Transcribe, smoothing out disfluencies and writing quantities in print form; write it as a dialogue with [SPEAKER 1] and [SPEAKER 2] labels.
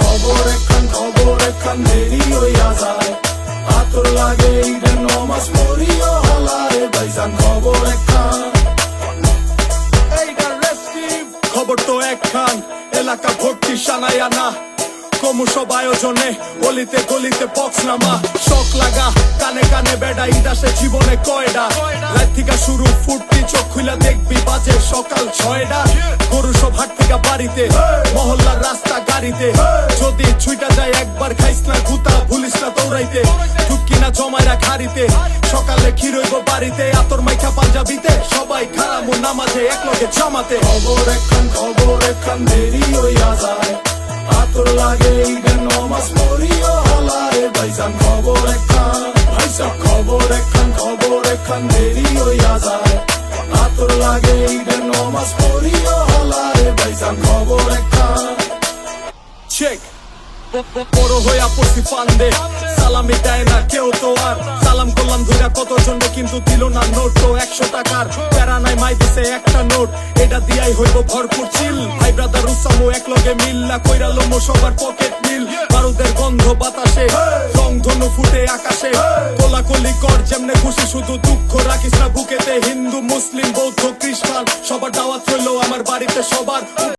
[SPEAKER 1] খবর একখান দেরি হইয়া যায়, আতর লাগে ঈদের নমাজ পড়িও হালায় ভাইজান। খবর একখান, খবর তো একখান, এলাকা ভর্তি সানায় আনা, ক্রমসব আয়োজনে অলিতে গলিতে বক্স নামা। শখ লাগা কানে কানে বেড়া, ঈদ আসে জীবনে কয়ডা, রাত থেকে শুরু ফুর্তি, চোখ খুইলা দেখবি বাজে সকাল 6টা। গরু সব হাট থেকে বাড়িতে, মহল্লার রাস্তা গাড়িতে, যদি ছুইটা যায় একবার খাইস না গুতা, ভুলিস না দৌড়াইতে, ঢুকি না জমাইরা খাড়িতে, সকালে ক্ষীর হইব বাড়িতে, আতর মাইখা পাঞ্জাবিতে, সবাই খারামু নামাজে একলগে জামাতে। খবর একখান দেরি হইয়া যায়, আতর লাগে ঈদের নমাজ পড়িও হালায় ভাইজান। খবর একখান ভাইসাব, খবর একখান দেরি হইয়া যায়, আতর লাগে ঈদের নমাজ পড়িও হালায় ভাইজান। খবর একখান চেক বড় হইয়া পড়ছি ফান্দে, সালামি দেয় না কেউ তো আর, সালাম করলাম ধইরা কত জনে কিন্তু দিল না নোট। তো 100 টাকার প্যারা নাই, মাই দিছে একটা নোট, এটা দিয়াই হইব ভরপুর চিল। ভাই ব্রাদার উসামো একলগে মিল্লা কইরা লমো সবার পকেট মিল, বারুদের গন্ধ বাতাসে, রং ধনু ফুটে আকাশে, কোলাকুলি কর যেমনে খুশি, শুধু দুঃখ রাখিস না বুকেতে। হিন্দু মুসলিম বৌদ্ধ খ্রিস্টান সবার দাওয়াত রইলো আমার বাড়িতে সবার।